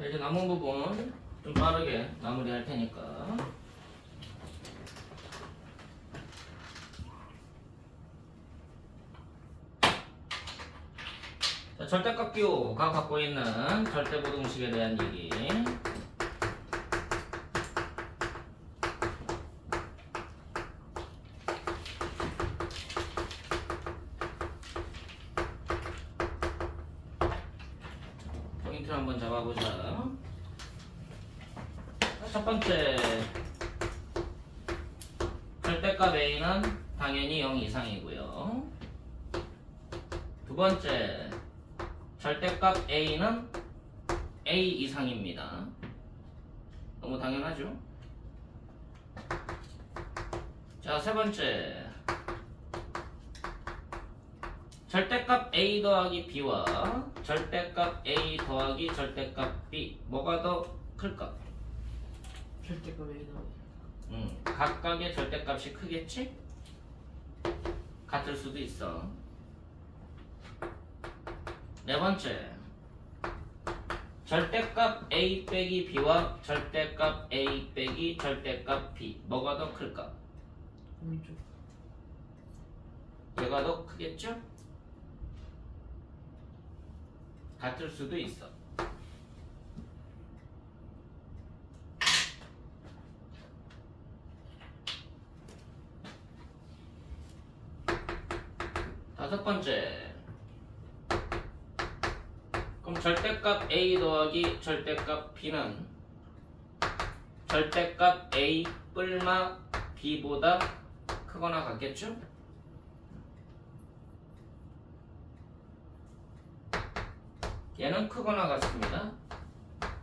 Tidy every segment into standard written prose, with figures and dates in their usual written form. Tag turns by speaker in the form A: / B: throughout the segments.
A: 자, 이제 남은 부분 좀 빠르게 마무리할 테니까. 자, 절대값 기호가 갖고 있는 절대부등식에 대한 얘기. 포인트를 한번 잡아보자. 첫 번째, 절대값 A는 당연히 0 이상이고요. 두 번째, 절대값 A는 A 이상입니다. 너무 당연하죠? 자, 세 번째, 절대값 A 더하기 B와 절대값 A 더하기 절대값 B, 뭐가 더 클까?
B: 절대값 A 더하기.
A: 각각의 절대값이 크겠지? 같을 수도 있어. 네 번째, 절대값 A 빼기 B와 절대값 A 빼기 절대값 B, 뭐가 더 클까?
B: 오른쪽.
A: 얘가 더 크겠죠? 같을 수도 있어. 다섯 번째, 그럼 절대값 A 더하기 절대값 B는 절대값 A 뿔마 B보다 크거나 같겠죠? 얘는 크거나 같습니다.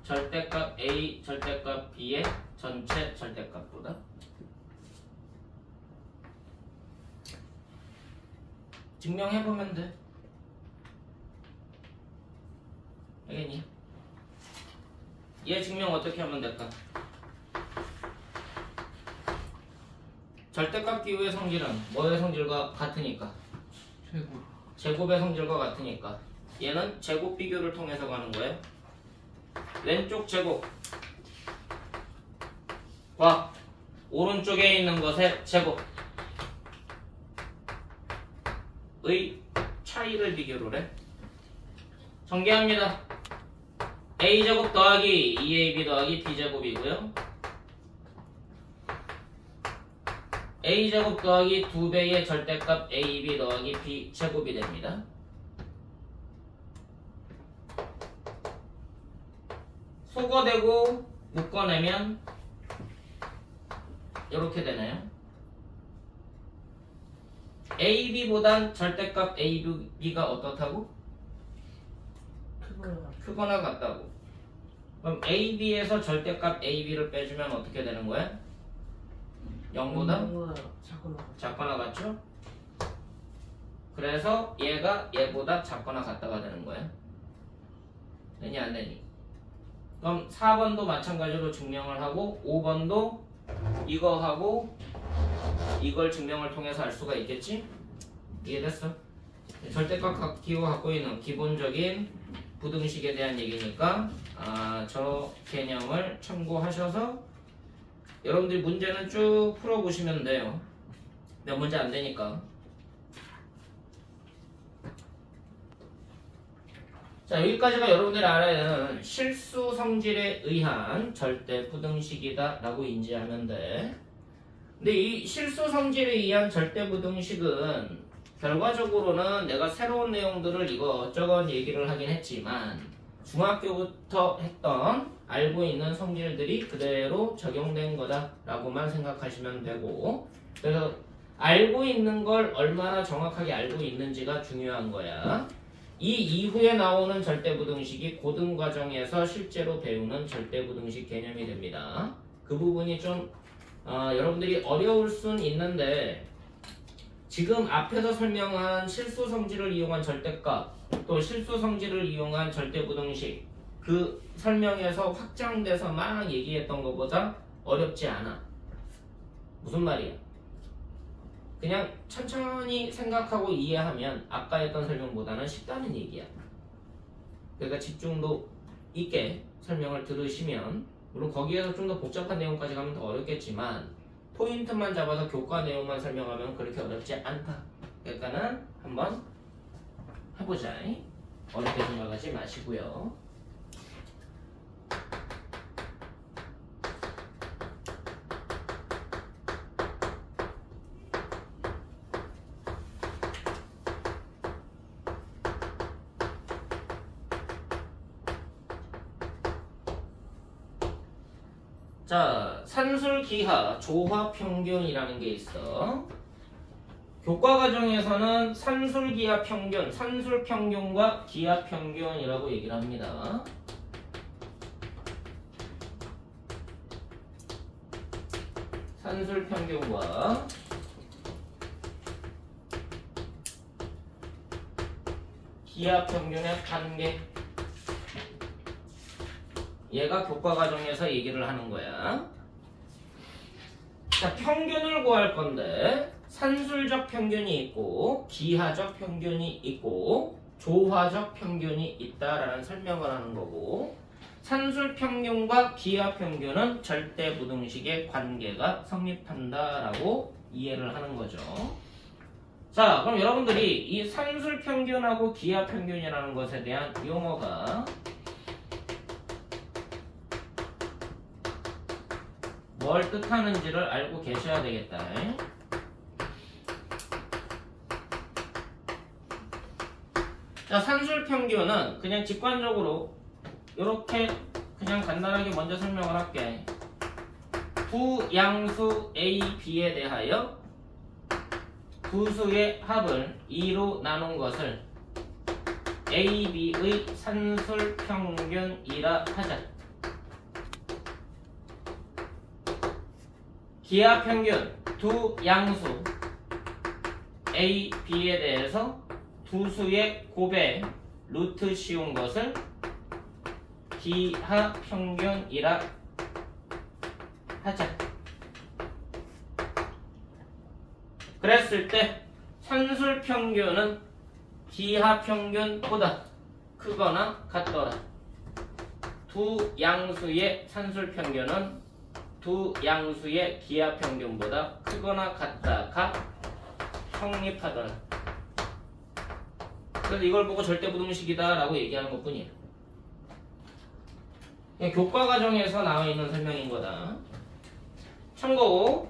A: 절대값 A, 절대값 B의 전체 절대값보다. 증명해보면 돼. 알겠니? 얘 증명 어떻게 하면 될까? 절대값 기호의 성질은 뭐의 성질과 같으니까?
B: 제곱.
A: 제곱의 성질과 같으니까 얘는 제곱 비교를 통해서 가는 거예요. 왼쪽 제곱과 오른쪽에 있는 것의 제곱의 차이를 비교를 해. 전개합니다. A제곱 더하기 2AB 더하기 B제곱이고요. A제곱 더하기 2배의 절대값 AB 더하기 B제곱이 됩니다. 소거되고 묶어내면 이렇게 되나요? AB보단 절대값 AB가 어떻다고? 크거나 같다고. 그럼 AB에서 절대값 AB를 빼주면 어떻게 되는 거야? 0보다 작거나 같죠? 그래서 얘가 얘보다 작거나 같다가 되는 거야. 되니 안 되니? 그럼 4번도 마찬가지로 증명을 하고 5번도 이거 하고 이걸 증명을 통해서 알 수가 있겠지? 이해됐어? 절대값 기호 갖고 있는 기본적인 부등식에 대한 얘기니까 저 개념을 참고하셔서 여러분들이 문제는 쭉 풀어보시면 돼요. 몇 문제 안 되니까. 자, 여기까지가 여러분들이 알아야 하는 실수 성질에 의한 절대 부등식이다 라고 인지하면 돼. 근데 이 실수 성질에 의한 절대 부등식은 결과적으로는 내가 새로운 내용들을 이것저것 얘기를 하긴 했지만 중학교부터 했던 알고 있는 성질들이 그대로 적용된 거다 라고만 생각하시면 되고, 그래서 알고 있는 걸 얼마나 정확하게 알고 있는지가 중요한 거야. 이 이후에 나오는 절대부등식이 고등과정에서 실제로 배우는 절대부등식 개념이 됩니다. 그 부분이 좀 여러분들이 어려울 순 있는데 지금 앞에서 설명한 실수 성질을 이용한 절대값 또 실수 성질을 이용한 절대부등식 그 설명에서 확장돼서 막 얘기했던 것보다 어렵지 않아. 무슨 말이야? 그냥 천천히 생각하고 이해하면 아까 했던 설명보다는 쉽다는 얘기야. 그러니까 집중도 있게 설명을 들으시면, 물론 거기에서 좀 더 복잡한 내용까지 가면 더 어렵겠지만 포인트만 잡아서 교과 내용만 설명하면 그렇게 어렵지 않다. 그러니까는 한번 해보자. 어렵게 생각하지 마시고요. 자, 산술기하 조화평균이라는 게 있어. 교과과정에서는 산술기하평균, 산술평균과 기하평균이라고 얘기를 합니다. 산술평균과 기하평균의 관계, 얘가 교과과정에서 얘기를 하는 거야. 자, 평균을 구할 건데 산술적 평균이 있고 기하적 평균이 있고 조화적 평균이 있다라는 설명을 하는 거고, 산술평균과 기하평균은 절대부등식의 관계가 성립한다라고 이해를 하는 거죠. 자, 그럼 여러분들이 이 산술평균하고 기하평균이라는 것에 대한 용어가 뭘 뜻하는지를 알고 계셔야 되겠다. 자, 산술평균은 그냥 직관적으로 이렇게 그냥 간단하게 먼저 설명을 할게. 두 양수 A, B에 대하여 두 수의 합을 2로 나눈 것을 A, B의 산술평균이라 하자. 기하평균, 두 양수 A, B에 대해서 두 수의 곱에 루트 씌운 것을 기하평균이라 하자. 그랬을 때 산술평균은 기하평균보다 크거나 같더라. 두 양수의 산술평균은 두 양수의 기하평균보다 크거나 같다가 성립하더라. 그래서 이걸 보고 절대부등식이다 라고 얘기하는 것 뿐이야. 교과과정에서 나와 있는 설명인 거다. 참고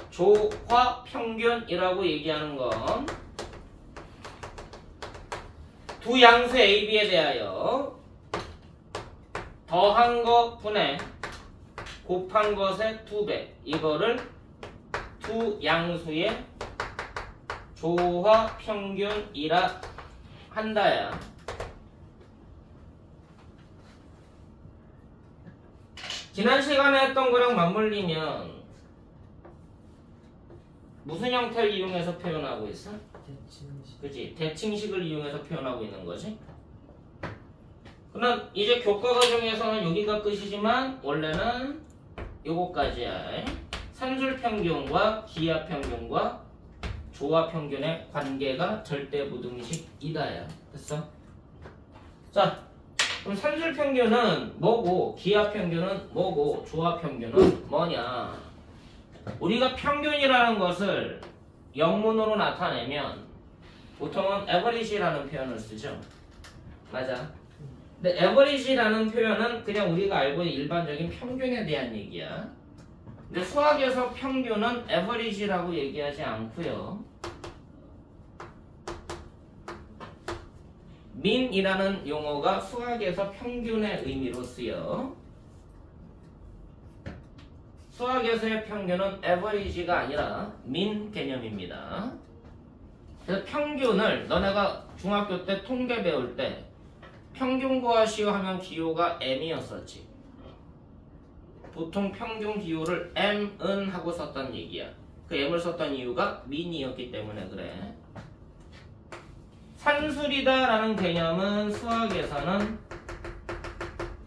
A: 조화평균이라고 얘기하는 건 두 양수 A, B에 대하여 더한 것 분의 곱한 것의 2배, 이거를 두 양수의 조화평균이라 한다야. 지난 시간에 했던 거랑 맞물리면 무슨 형태를 이용해서 표현하고 있어? 대칭식. 그치? 대칭식을 이용해서 표현하고 있는 거지. 그럼 이제 교과과정에서는 여기가 끝이지만 원래는 요거까지야. 산술평균과 기하평균과 조화평균의 관계가 절대부등식이다야. 됐어? 자, 그럼 산술평균은 뭐고 기하평균은 뭐고 조화평균은 뭐냐? 우리가 평균이라는 것을 영문으로 나타내면 보통은 average라는 표현을 쓰죠. 맞아. 근데 average라는 표현은 그냥 우리가 알고 있는 일반적인 평균에 대한 얘기야. 근데 수학에서 평균은 average라고 얘기하지 않고요. mean이라는 용어가 수학에서 평균의 의미로 쓰여. 수학에서의 평균은 average가 아니라 mean 개념입니다. 그래서 평균을 너네가 중학교 때 통계 배울 때 평균 구하시오 하면 기호가 m이었었지. 보통 평균 기호를 m은 하고 썼던 얘기야. 그 m을 썼던 이유가 mean이었기 때문에 그래. 산술이다 라는 개념은 수학에서는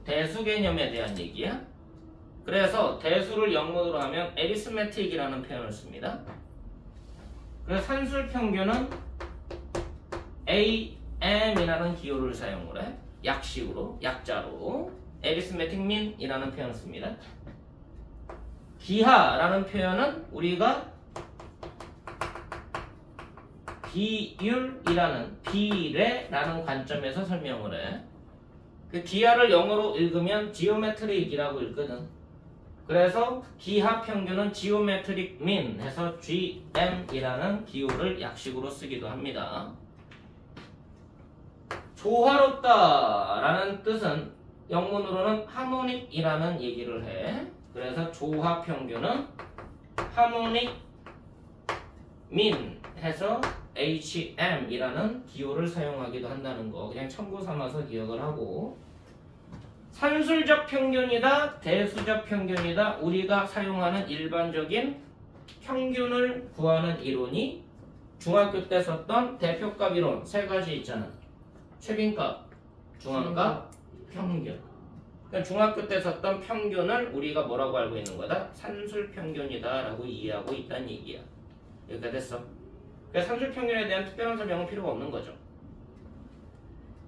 A: 대수 개념에 대한 얘기야. 그래서 대수를 영문으로 하면 arithmetic이라는 표현을 씁니다. 그래서 산술평균은 A, GM이라는 기호를 사용을 해. 약식으로, 약자로 arithmetic mean이라는 표현을 씁니다. 기하라는 표현은 우리가 비율이라는 비례라는 관점에서 설명을 해. 그 기하를 영어로 읽으면 geometric이라고 읽거든. 그래서 기하 평균은 geometric mean 해서 GM이라는 기호를 약식으로 쓰기도 합니다. 조화롭다라는 뜻은 영문으로는 하모닉이라는 얘기를 해. 그래서 조화 평균은 harmonic mean 해서 HM이라는 기호를 사용하기도 한다는 거 그냥 참고 삼아서 기억을 하고, 산술적 평균이다, 대수적 평균이다, 우리가 사용하는 일반적인 평균을 구하는 이론이 중학교 때 썼던 대표값 이론 세 가지 있잖아. 최빈값, 중앙값, 평균. 그러니까 중학교 때 썼던 평균을 우리가 뭐라고 알고 있는 거다? 산술평균이다 라고 이해하고 있다는 얘기야. 여기까지 됐어. 그러니까 산술평균에 대한 특별한 설명은 필요가 없는 거죠.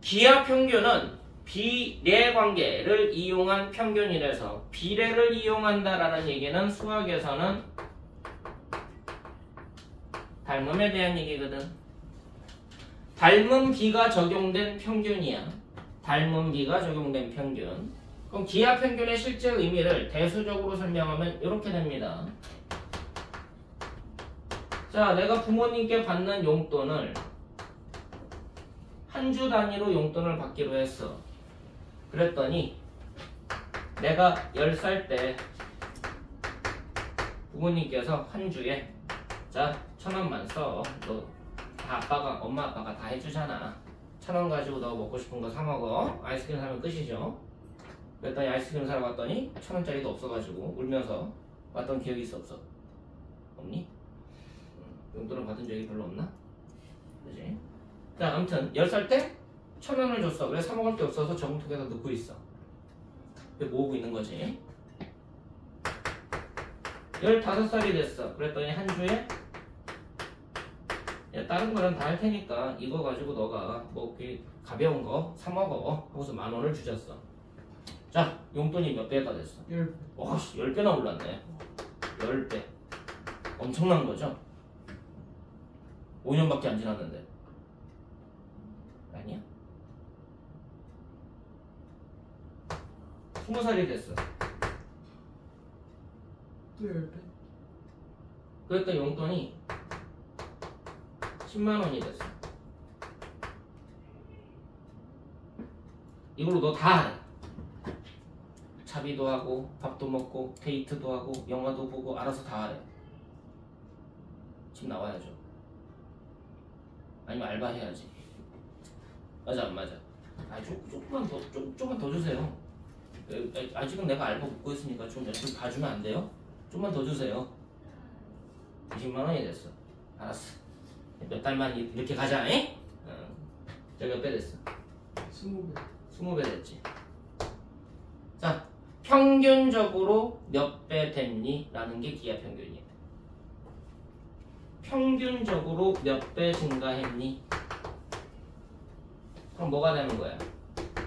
A: 기하평균은 비례관계를 이용한 평균이라서 비례를 이용한다라는 얘기는 수학에서는 닮음에 대한 얘기거든. 닮음 비가 적용된 평균이야. 닮음 비가 적용된 평균. 그럼 기하평균의 실제 의미를 대수적으로 설명하면 이렇게 됩니다. 자, 내가 부모님께 받는 용돈을 한 주 단위로 용돈을 받기로 했어. 그랬더니 내가 10살 때 부모님께서 한 주에 자 1,000원만 써. 너 다 엄마 아빠가 다 해주잖아. 1,000원 가지고 너 먹고 싶은 거 사 먹어. 아이스크림 사면 끝이죠. 그랬더니 아이스크림 사러 갔더니 1,000원짜리도 없어가지고 울면서 왔던 기억이 있어 없어? 없니? 용돈을 받은 적이 별로 없나? 그지? 자, 아무튼 10살 때 1,000원을 줬어. 그래 사 먹을 게 없어서 저금통에다 넣고 있어. 모으고 있는 거지. 15살이 됐어. 그랬더니 한 주에 야, 다른 거는 다 할 테니까 이거 가지고 너가 뭐 가벼운 거 사 먹어 하고서 10,000원을 주셨어. 자, 용돈이 몇 배가 됐어?
B: 10배.
A: 와, 10배나 올랐네. 10배. 엄청난 거죠? 5년밖에 안 지났는데. 아니야? 20살이 됐어.
B: 또 10배.
A: 그랬더니 용돈이 10만 원이 됐어. 이걸로 너 다 하래. 차비도 하고 밥도 먹고 데이트도 하고 영화도 보고 알아서 다 하래. 집 나와야죠. 아니면 알바해야지. 맞아 안 맞아? 아, 조금만 더 주세요. 아직은 내가 알바 못 구했으니까 좀 봐주면 안 돼요? 좀만 더 주세요. 20만 원이 됐어. 알았어. 몇 달만 이렇게 가자, 잉? 자, 몇 배 됐어?
B: 20배.
A: 20배 됐지. 자, 평균적으로 몇 배 됐니? 라는 게 기하평균이야. 평균적으로 몇 배 증가했니? 그럼 뭐가 되는 거야?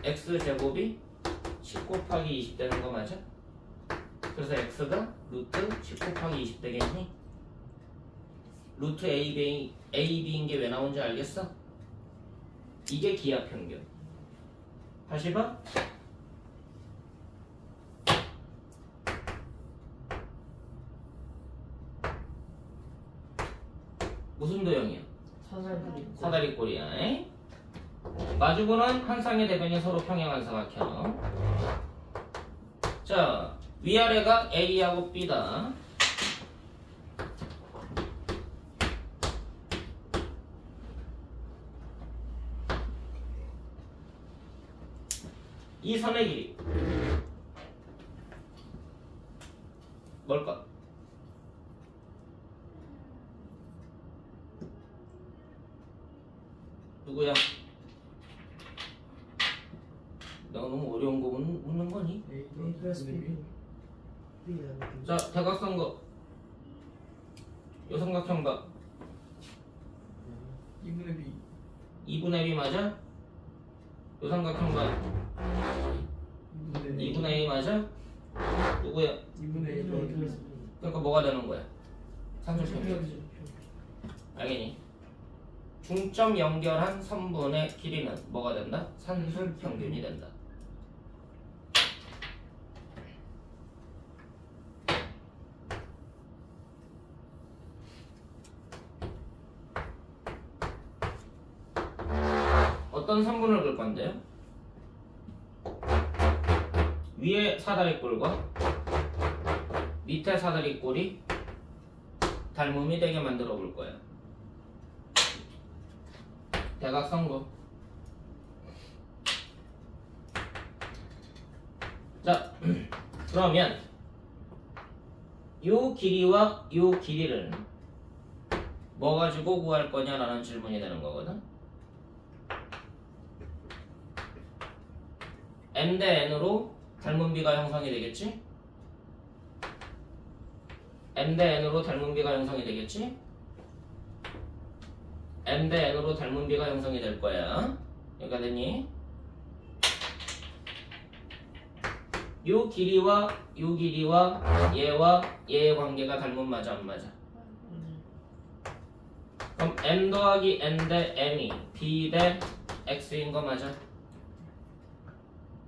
A: x제곱이 10 곱하기 20 되는 거 맞아? 그래서 x가 루트 10 곱하기 20 되겠니? 루트 AB인 게 왜 나온지 알겠어? 이게 기하평균. 다시 봐. 무슨 도형이야? 사다리꼴이야. 마주보는 한 쌍의 대변이 서로 평행한 사각형. 자, 위아래가 A하고 B다. 이 선의 길이 뭘까? 누구야? 내가 너무 어려운 거 묻는 거니? 자, 대각선거 요삼각형 봐.
B: 2분의 B.
A: 2분의 1이 맞아? 요 삼각형 봐. 2분의 2 맞아? 누구야?
B: 2분의 1.
A: 그러니까 뭐가 되는 거야? 산술평균. 알겠니? 중점 연결한 선분의 길이는 뭐가 된다? 산술평균이 된다. 어떤 선분을 그을 건데요? 위에 사다리꼴과 밑에 사다리꼴이 닮음이 되게 만들어 볼 거야. 대각선거. 자, 그러면 요 길이와 요 길이를 뭐 가지고 구할 거냐라는 질문이 되는 거거든. m 대 n으로 닮은 비가 형성이 되겠지? m 대 n으로 닮은 비가 형성이 되겠지? m 대 n으로 닮은 비가 형성이 될 거야. 여기가 됐니? 요 길이와 요 길이와 얘와 얘의 관계가 닮은 맞아 안 맞아? 그럼 m 더하기 n 대 m이 b 대 x인 거 맞아?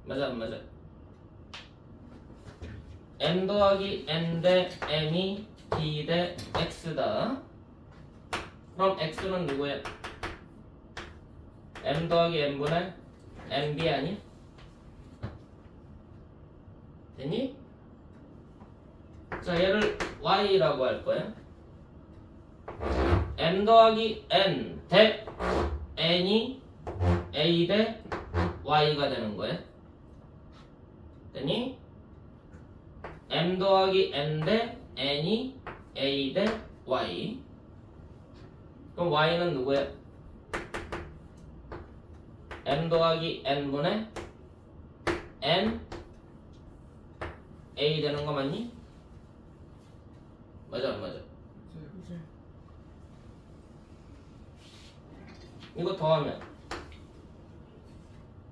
A: 맞아 안 맞아? m 더하기 n 대 m이 b 대 x다. 그럼 x는 누구야? m 더하기 n분의 mb 아니? 됐니? 자, 얘를 y라고 할 거야. m 더하기 n 대 n이 a 대 y가 되는 거야. 됐니? m 더하기 n 대 n이 a 대 y. 그럼 y는 누구야? m 더하기 n분의 n a 되는 거 맞니? 맞아 안 맞아? 이거 더하면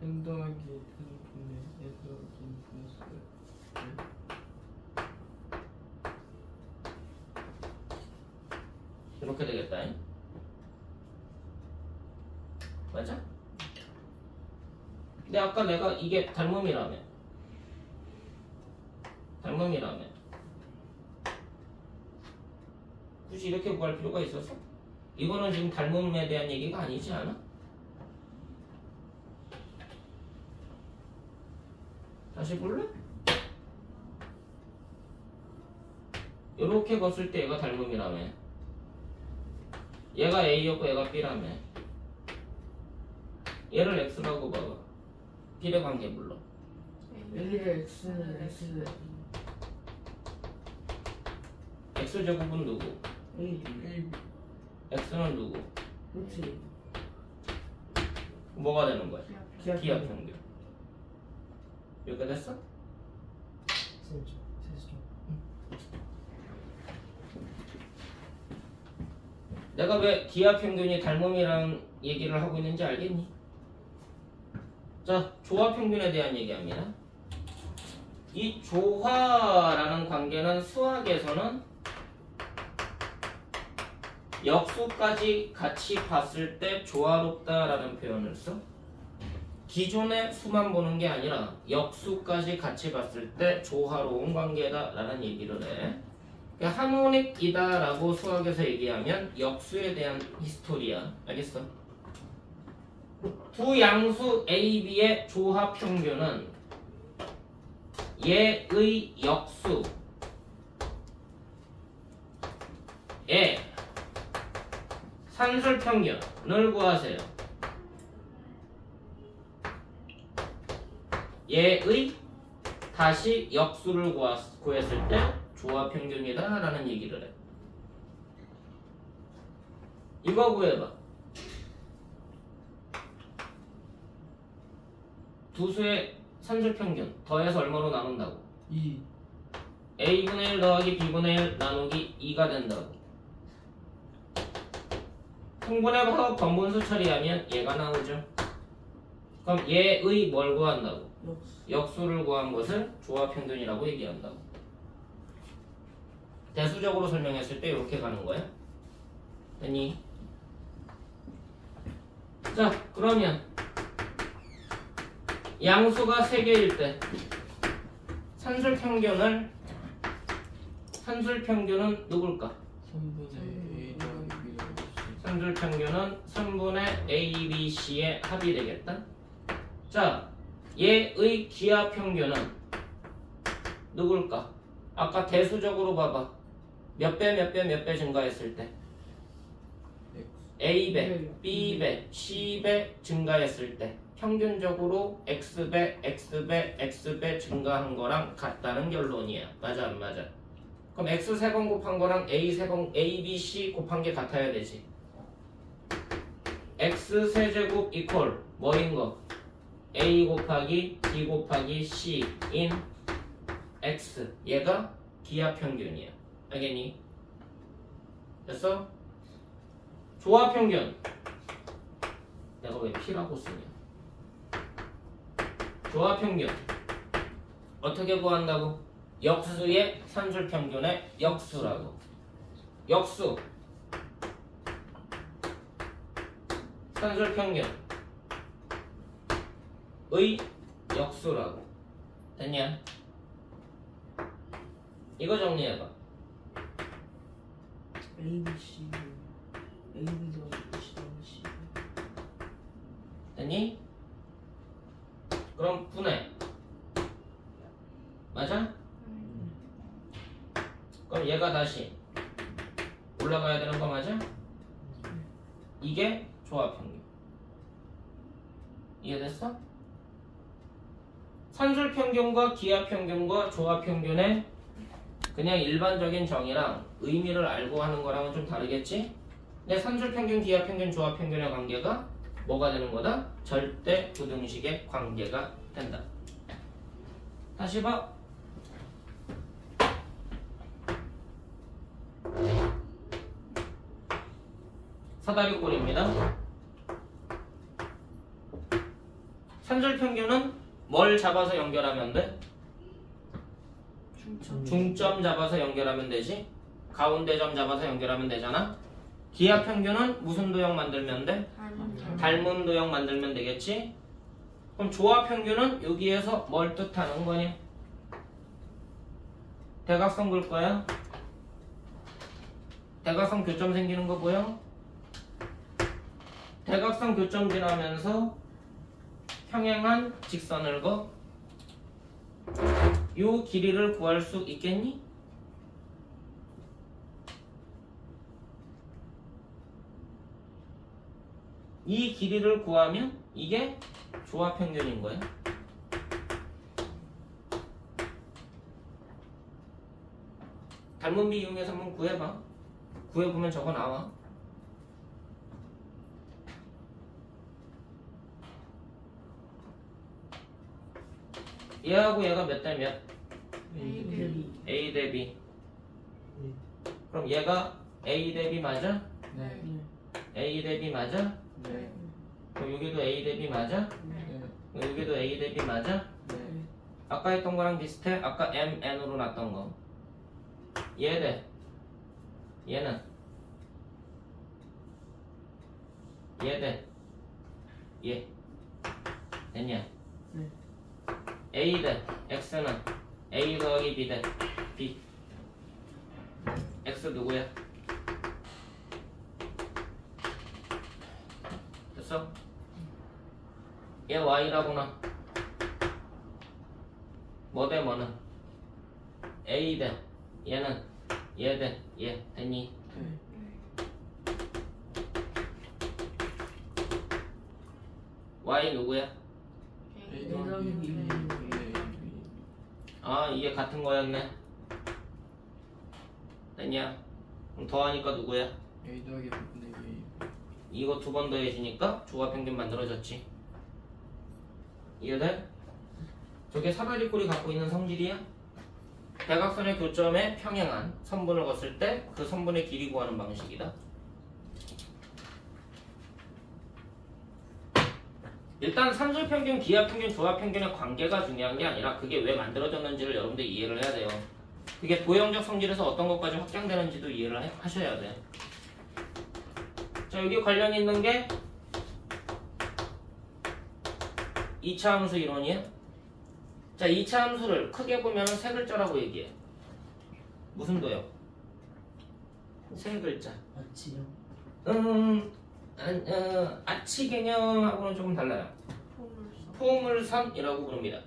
B: n 더하기 n분의 n 더하기 플러스
A: 이렇게 되겠다. 맞아? 근데 아까 내가 이게 닮음이라며 굳이 이렇게 구할 필요가 있었어? 이거는 지금 닮음에 대한 얘기가 아니지 않아? 다시 볼래? 이렇게 봤을 때 얘가 닮음이라며. 얘가 A였고 얘가 B라며. 얘를 X라고 봐봐. 비례 관계 불러.
B: A의 X는 X
A: X제곱은 누구?
B: A
A: X는 누구?
B: 그렇지
A: 뭐가 되는 거야?
B: 기압
A: 기압평균. 이렇게 됐어?
B: 됐죠.
A: 내가 왜 기압평균이 닮음이라는 얘기를 하고 있는지 알겠니? 자, 조화평균에 대한 얘기합니다. 이 조화라는 관계는 수학에서는 역수까지 같이 봤을 때 조화롭다라는 표현을 써. 기존의 수만 보는 게 아니라 역수까지 같이 봤을 때 조화로운 관계다라는 얘기를 해. 하모닉이다라고 수학에서 얘기하면 역수에 대한 히스토리야. 알겠어? 두 양수 A, B의 조합 평균은 얘의 역수의 산술 평균을 구하세요. 얘의 다시 역수를 구했을 때 조합 평균이다 라는 얘기를 해. 이거 구해봐. 두 수의 산술 평균 더해서 얼마로 나눈다고?
B: 2
A: A분의 1 더하기 B분의 1 나누기 2가 된다고. 통분해하고 번분수 처리하면 얘가 나오죠. 그럼 얘의 뭘 구한다고? 역수를 구한 것을 조합평균이라고 얘기한다고. 대수적으로 설명했을 때 이렇게 가는 거야. 됐니? 자, 그러면 양수가 3개일 때 산술평균은 누굴까?
C: 3분의 A 더하기 B 더하기 C.
A: 산술평균은 3분의 A, B, C의 합이 되겠다. 자, 얘의 기하평균은 누굴까? 아까 대수적으로 봐봐. 몇 배 증가했을 때
C: X.
A: A배, B배, C배 증가했을 때 평균적으로 X배, X배, X배 증가한 거랑 같다는 결론이야. 맞아 안 맞아? 그럼 X 3번 곱한 거랑 A 3번, A, B, C 곱한 게 같아야 되지. X 세제곱 이퀄 뭐인 거? A 곱하기 B 곱하기 C인 X. 얘가 기하평균이야. 알겠니? 됐어? 조합평균. 내가 왜 P라고 쓰냐? 조합평균. 어떻게 구한다고? 역수의 산술평균의 역수라고. 역수. 산술평균. 의 역수라고. 됐냐? 이거 정리해봐.
B: A, B, C, A, B 더하기 C 더하기 C.
A: 됐니? 그럼 분해. 맞아? 그럼 얘가 다시 올라가야 되는 거 맞아? 이게 조합평균. 이해됐어? 산술평균과 기하평균과 조합평균의 그냥 일반적인 정의랑 의미를 알고 하는 거랑은 좀 다르겠지? 근데 산술평균, 기하평균, 조합평균의 관계가 뭐가 되는 거다? 절대 부등식의 관계가 된다. 다시 봐. 사다리꼴입니다. 산술평균은 뭘 잡아서 연결하면 돼? 중점 잡아서 연결하면 되지. 가운데 점 잡아서 연결하면 되잖아. 기하평균은 무슨 도형 만들면 돼? 닮은 도형 만들면 되겠지. 그럼 조합평균은 여기에서 뭘 뜻하는 거냐? 대각선 그을 거야. 대각선 교점 생기는 거 보여? 대각선 교점 지나면서 평행한 직선을 그어. 요 길이를 구할 수 있겠니? 이 길이를 구하면 이게 조합평균인 거야. 닮은 비 이용해서 한번 구해봐. 구해보면 저거 나와. 얘하고 얘가 몇 대 몇? A 대 B. 그럼 얘가 A 대 B 맞아?
C: 네.
A: A 대 B 맞아?
C: 네.
A: 그럼 여기도 A 대 B 맞아?
C: 네.
A: 여기도 A 대 B 맞아?
C: 네.
A: 아까 했던 거랑 비슷해? 아까 M, N으로 놨던 거. 얘 대. 얘는 얘 대. 얘. 됐냐?
B: 네.
A: A 대 X는 A 더하기 B 대 B. X 누구야? 됐어? 얘 Y라구나. 뭐 대 뭐는? A 대 얘는 얘 대 얘. 됐니?
C: 네.
A: Y 누구야?
C: A 더하기 B 분의 A.
A: 아 이게 같은 거였네. 됐냐? 그럼 더하니까 누구야?
C: A 더하기 B 분의 A.
A: 이거 두 번 더해지니까 조합평균 만들어졌지. 이해돼? 저게 사다리꼴이 갖고 있는 성질이야? 대각선의 교점에 평행한 선분을 걷을 때 그 선분의 길이 구하는 방식이다. 일단 산술평균, 기하평균, 조합평균의 관계가 중요한 게 아니라 그게 왜 만들어졌는지를 여러분들 이해를 해야 돼요. 그게 도형적 성질에서 어떤 것까지 확장되는지도 이해를 하셔야 돼. 자, 여기 관련 있는 게 2차 함수 이론이에요. 자, 2차 함수를 크게 보면 세 글자라고 얘기해. 무슨 도형? 세 글자.
B: 맞지요?
A: 아치 개념하고는 조금 달라요. 포물선이라고 부릅니다.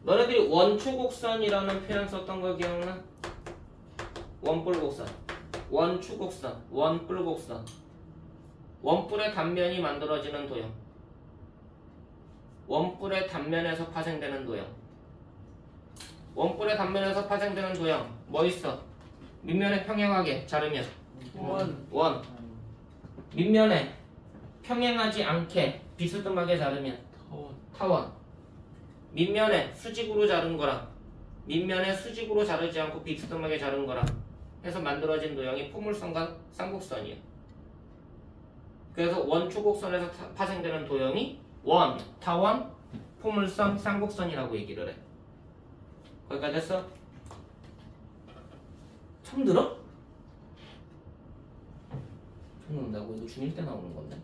A: 너네들이 원추곡선이라는 표현 썼던 거 기억나? 원뿔곡선, 원추곡선, 원뿔곡선. 원뿔의 단면이 만들어지는 도형. 원뿔의 단면에서 파생되는 도형. 원뿔의 단면에서 파생되는 도형 뭐 있어? 밑면에 평행하게 자르면 원. 밑면에 평행하지 않게 비스듬하게 자르면 타원. 밑면에 수직으로 자른 거랑 밑면에 수직으로 자르지 않고 비스듬하게 자른 거랑 해서 만들어진 도형이 포물선과 쌍곡선이에요. 그래서 원추곡선에서 파생되는 도형이 원, 타원, 포물선, 쌍곡선이라고 얘기를 해. 거기까지 됐어? 처음 들어? 처음 듣는다고? 이거 중1 때 나오는 건데.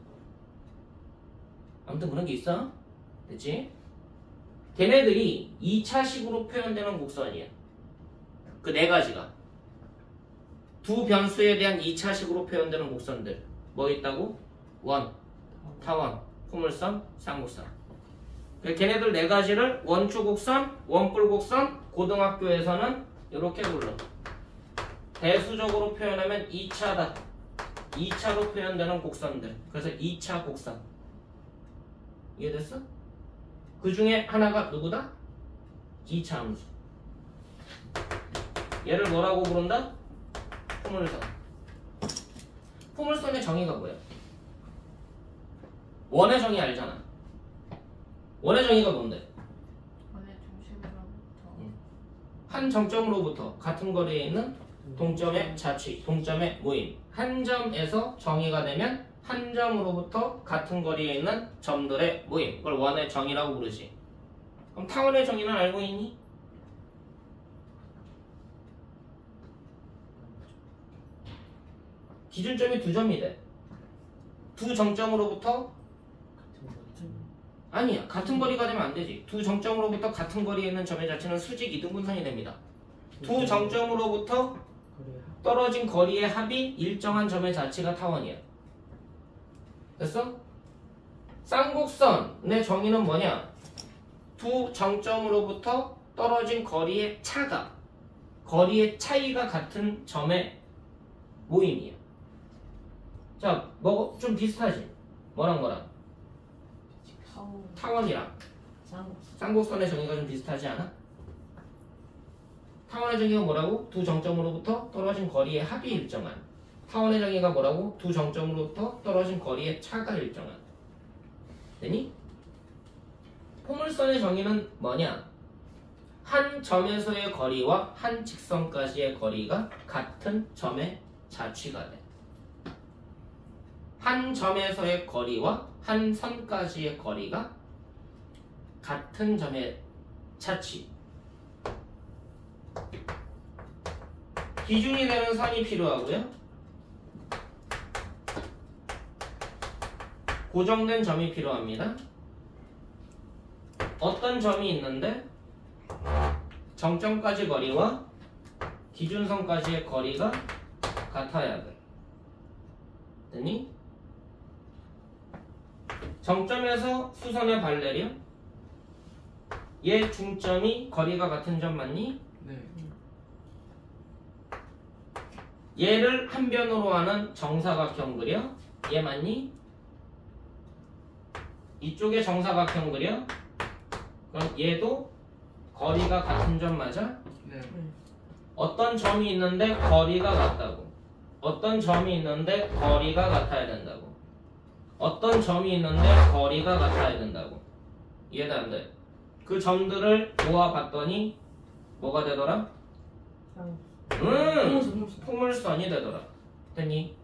A: 아무튼 그런 게 있어. 됐지? 걔네들이 2차식으로 표현되는 곡선이야. 그 네 가지가. 두 변수에 대한 2차식으로 표현되는 곡선들. 뭐 있다고? 원, 타원, 포물선, 쌍곡선. 걔네들 네 가지를 원추곡선, 원뿔곡선, 고등학교에서는 이렇게 불러. 대수적으로 표현하면 2차다. 2차로 표현되는 곡선들. 그래서 2차 곡선. 이해됐어? 그 중에 하나가 누구다? 2차 함수. 얘를 뭐라고 부른다? 포물선. 포물선의 정의가 뭐야? 원의 정의 알잖아. 원의 정의가 뭔데?
D: 원의 중심으로부터
A: 한 정점으로부터 같은 거리에 있는 동점의 자취, 동점의 모임. 한 점에서 정의가 되면 한 점으로부터 같은 거리에 있는 점들의 모임. 그걸 원의 정의라고 부르지. 그럼 타원의 정의는 알고 있니? 기준점이 두 점이 돼. 두 정점으로부터 아니야. 같은 거리가 되면 안 되지. 두 정점으로부터 같은 거리에 있는 점의 자체는 수직 이등분선이 됩니다. 두 정점으로부터 떨어진 거리의 합이 일정한 점의 자체가 타원이야. 됐어? 쌍곡선의 정의는 뭐냐? 두 정점으로부터 떨어진 거리의 차가, 거리의 차이가 같은 점의 모임이야. 자, 뭐 좀 비슷하지? 뭐랑? 타원이랑 쌍곡선의 정의가 좀 비슷하지 않아? 타원의 정의가 뭐라고? 두 정점으로부터 떨어진 거리의 합이 일정한. 타원의 정의가 뭐라고? 두 정점으로부터 떨어진 거리의 차가 일정한. 되니? 포물선의 정의는 뭐냐? 한 점에서의 거리와 한 직선까지의 거리가 같은 점의 자취가 돼. 한 점에서의 거리와 한 선까지의 거리가 같은 점의 자취. 기준이 되는 선이 필요하고요. 고정된 점이 필요합니다. 어떤 점이 있는데 정점까지 거리와 기준선까지의 거리가 같아야 돼. 됐니? 정점에서 수선의 발레리움. 얘 중점이 거리가 같은 점 맞니?
C: 네.
A: 얘를 한 변으로 하는 정사각형 그려. 얘 맞니? 이쪽에 정사각형 그려. 그럼 얘도 거리가 같은 점 맞아?
C: 네.
A: 어떤 점이 있는데 거리가 같다고. 어떤 점이 있는데 거리가 같아야 된다고. 어떤 점이 있는데 거리가 같아야 된다고. 이해가 안 돼. 그 점들을 모아봤더니 뭐가 되더라? 포물선이 되더라. 됐니?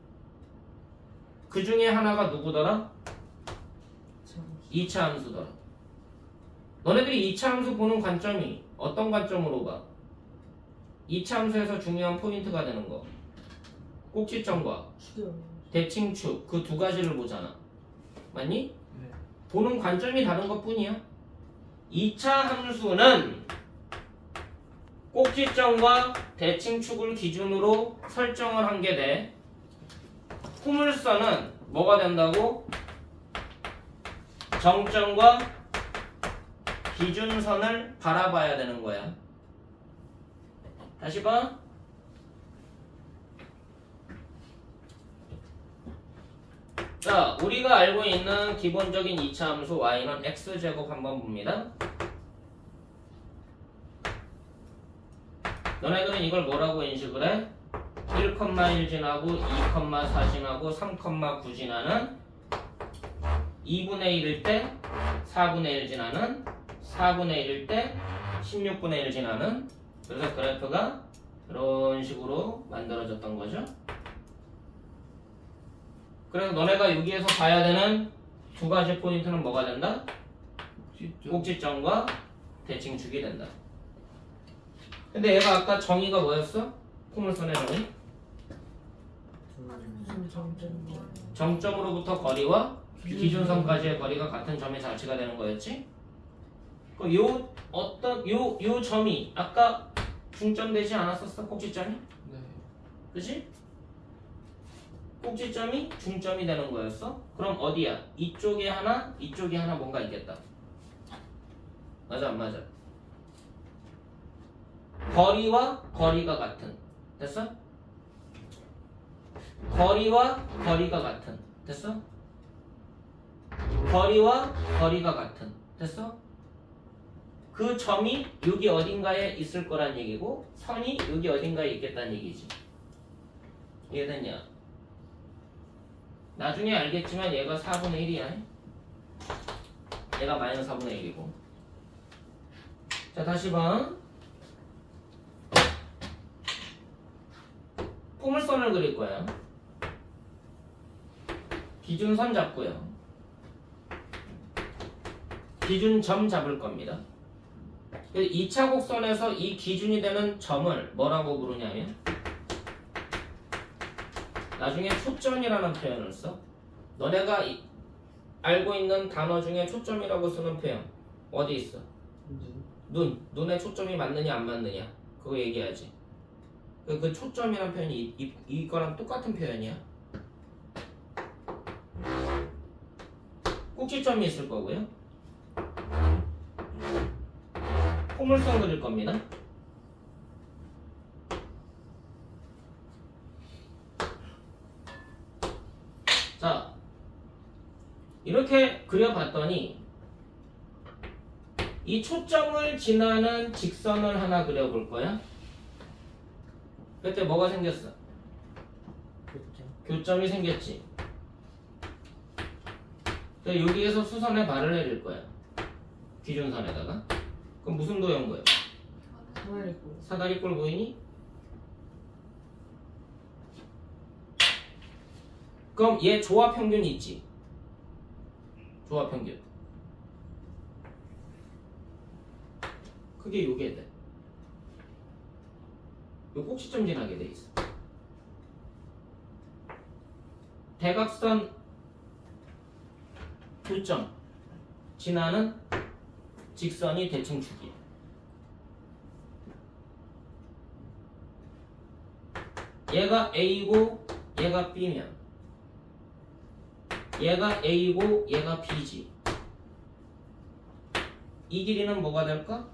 A: 그 중에 하나가 누구더라? 2차 함수더라. 너네들이 2차 함수 보는 관점이 어떤 관점으로 봐? 2차 함수에서 중요한 포인트가 되는 거. 꼭지점과
B: 축이요.
A: 대칭축 그 두 가지를 보잖아. 맞니?
C: 네.
A: 보는 관점이 다른 것 뿐이야. 2차 함수는 꼭지점과 대칭축을 기준으로 설정을 한 게 돼. 포물선은 뭐가 된다고? 정점과 기준선을 바라봐야 되는 거야. 다시 봐. 자, 우리가 알고 있는 기본적인 2차 함수 y는 x제곱 한번 봅니다. 너네들은 이걸 뭐라고 인식을 해? 1,1 지나고 2,4 지나고 3,9 지나는 2분의 1일 때 4분의 1 지나는 4분의 1일 때 16분의 1 지나는 그래서 그래프가 이런 식으로 만들어졌던 거죠. 그래서 너네가 여기에서 봐야 되는 두 가지 포인트는 뭐가 된다? 꼭지점과 대칭축이 된다. 근데 얘가 아까 정의가 뭐였어? 포물선의 정의? 정점으로부터 거리와 기준선까지의 거리가 같은 점의 자체가 되는 거였지? 그럼 요 점이 아까 중점되지 않았었어? 꼭지점이?
C: 네.
A: 그치? 꼭지점이 중점이 되는 거였어? 그럼 어디야? 이쪽에 하나, 이쪽에 하나 뭔가 있겠다. 맞아 안 맞아? 거리와 거리가 같은. 됐어? 거리와 거리가 같은. 됐어? 거리와 거리가 같은. 됐어? 그 점이 여기 어딘가에 있을 거란 얘기고 선이 여기 어딘가에 있겠다는 얘기지. 이해됐냐? 나중에 알겠지만 얘가 4분의 1이야. 얘가 마이너스 4분의 1이고. 자, 다시 봐. 포물선을 그릴 거야. 기준선 잡고요. 기준점 잡을 겁니다. 2차 곡선에서 이 기준이 되는 점을 뭐라고 부르냐면 나중에 초점이라는 표현을 써. 너네가 알고 있는 단어 중에 초점이라고 쓰는 표현 어디 있어? 눈에 초점이 맞느냐 안 맞느냐 그거 얘기하지. 그 초점이라는 표현이 이거랑 똑같은 표현이야. 꼭지점이 있을 거고요. 포물선 그릴 겁니다. 자, 이렇게 그려봤더니 이 초점을 지나는 직선을 하나 그려볼 거야. 그때 뭐가 생겼어? 교점이 생겼지. 여기에서 수선에 발을 내릴 거야. 기준선에다가. 그럼 무슨 도형 보여? 사다리꼴 보이니? 그럼 얘 조합평균이 있지. 조합평균. 그게 요게 돼. 요 꼭지점 지나게 돼 있어. 대각선 교점 지나는 직선이 대칭축이야. 얘가 A고 얘가 B면 얘가 A고 얘가 B지. 이 길이는 뭐가 될까?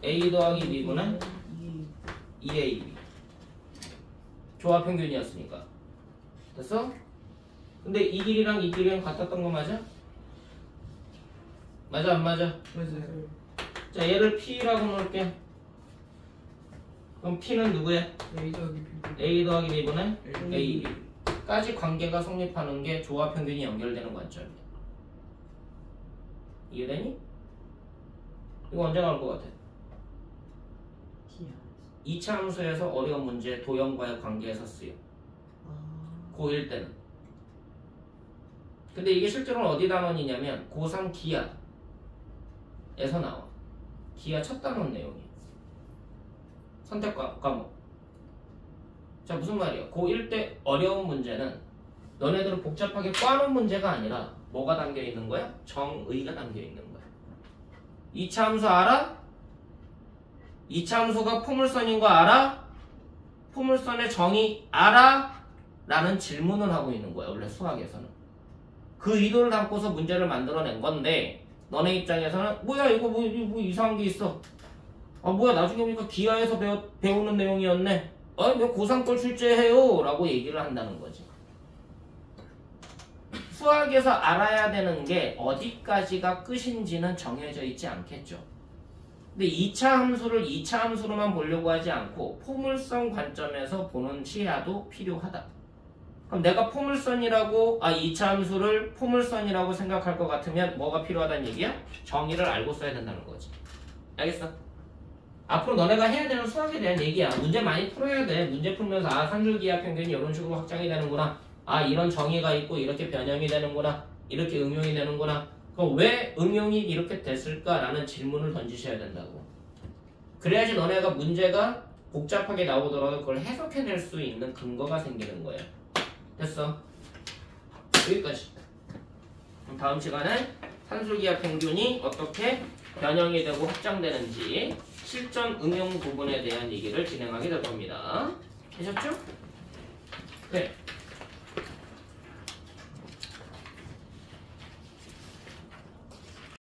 A: A 더하기 B분의 2AB. 조합평균이었으니까. 됐어? 근데 이 길이랑 이 길이랑 같았던 거 맞아? 맞아 안 맞아?
C: 맞아요.
A: 자, 얘를 P라고 놓을게. 그럼 P는 누구야?
C: A 더하기 B.
A: A 더하기 B분의 AB 까지 관계가 성립하는 게 조합평균이 연결되는 관점이야. 이해되니? 이거 언제 나올 것 같아? 2차 함수에서 어려운 문제 도형과의 관계에서 쓰여. 고1 때는. 근데 이게 실제로는 어디 단원이냐면 고3 기하에서 나와. 기하 첫 단원 내용이에요. 선택 과목. 자, 무슨 말이야? 고1 때 어려운 문제는 너네들은 복잡하게 꽈놓은 문제가 아니라 뭐가 담겨 있는 거야? 정의가 담겨 있는 거야. 2차 함수 알아? 2차 함수가 포물선인 거 알아? 포물선의 정의 알아? 라는 질문을 하고 있는 거야, 원래 수학에서는. 그 의도를 담고서 문제를 만들어낸 건데 너네 입장에서는 뭐야 이거 뭐 이상한 게 있어. 아 뭐야 나중에 보니까 기하에서 배우는 내용이었네. 왜 고3 걸 출제해요? 라고 얘기를 한다는 거지. 수학에서 알아야 되는 게 어디까지가 끝인지는 정해져 있지 않겠죠. 근데 2차 함수를 2차 함수로만 보려고 하지 않고 포물선 관점에서 보는 시야도 필요하다. 그럼 내가 포물선이라고 2차 함수를 포물선이라고 생각할 것 같으면 뭐가 필요하다는 얘기야? 정의를 알고 써야 된다는 거지. 알겠어? 앞으로 너네가 해야 되는 수학에 대한 얘기야. 문제 많이 풀어야 돼. 문제 풀면서 산술기하 평균이 이런 식으로 확장이 되는구나. 이런 정의가 있고 이렇게 변형이 되는구나. 이렇게 응용이 되는구나. 그럼 왜 응용이 이렇게 됐을까라는 질문을 던지셔야 된다고. 그래야지 너네가 문제가 복잡하게 나오더라도 그걸 해석해낼 수 있는 근거가 생기는 거예요. 됐어? 여기까지. 그럼 다음 시간에 산술기하 평균이 어떻게 변형이 되고 확장되는지 실전 응용 부분에 대한 얘기를 진행하게 될 겁니다. 되셨죠? 네.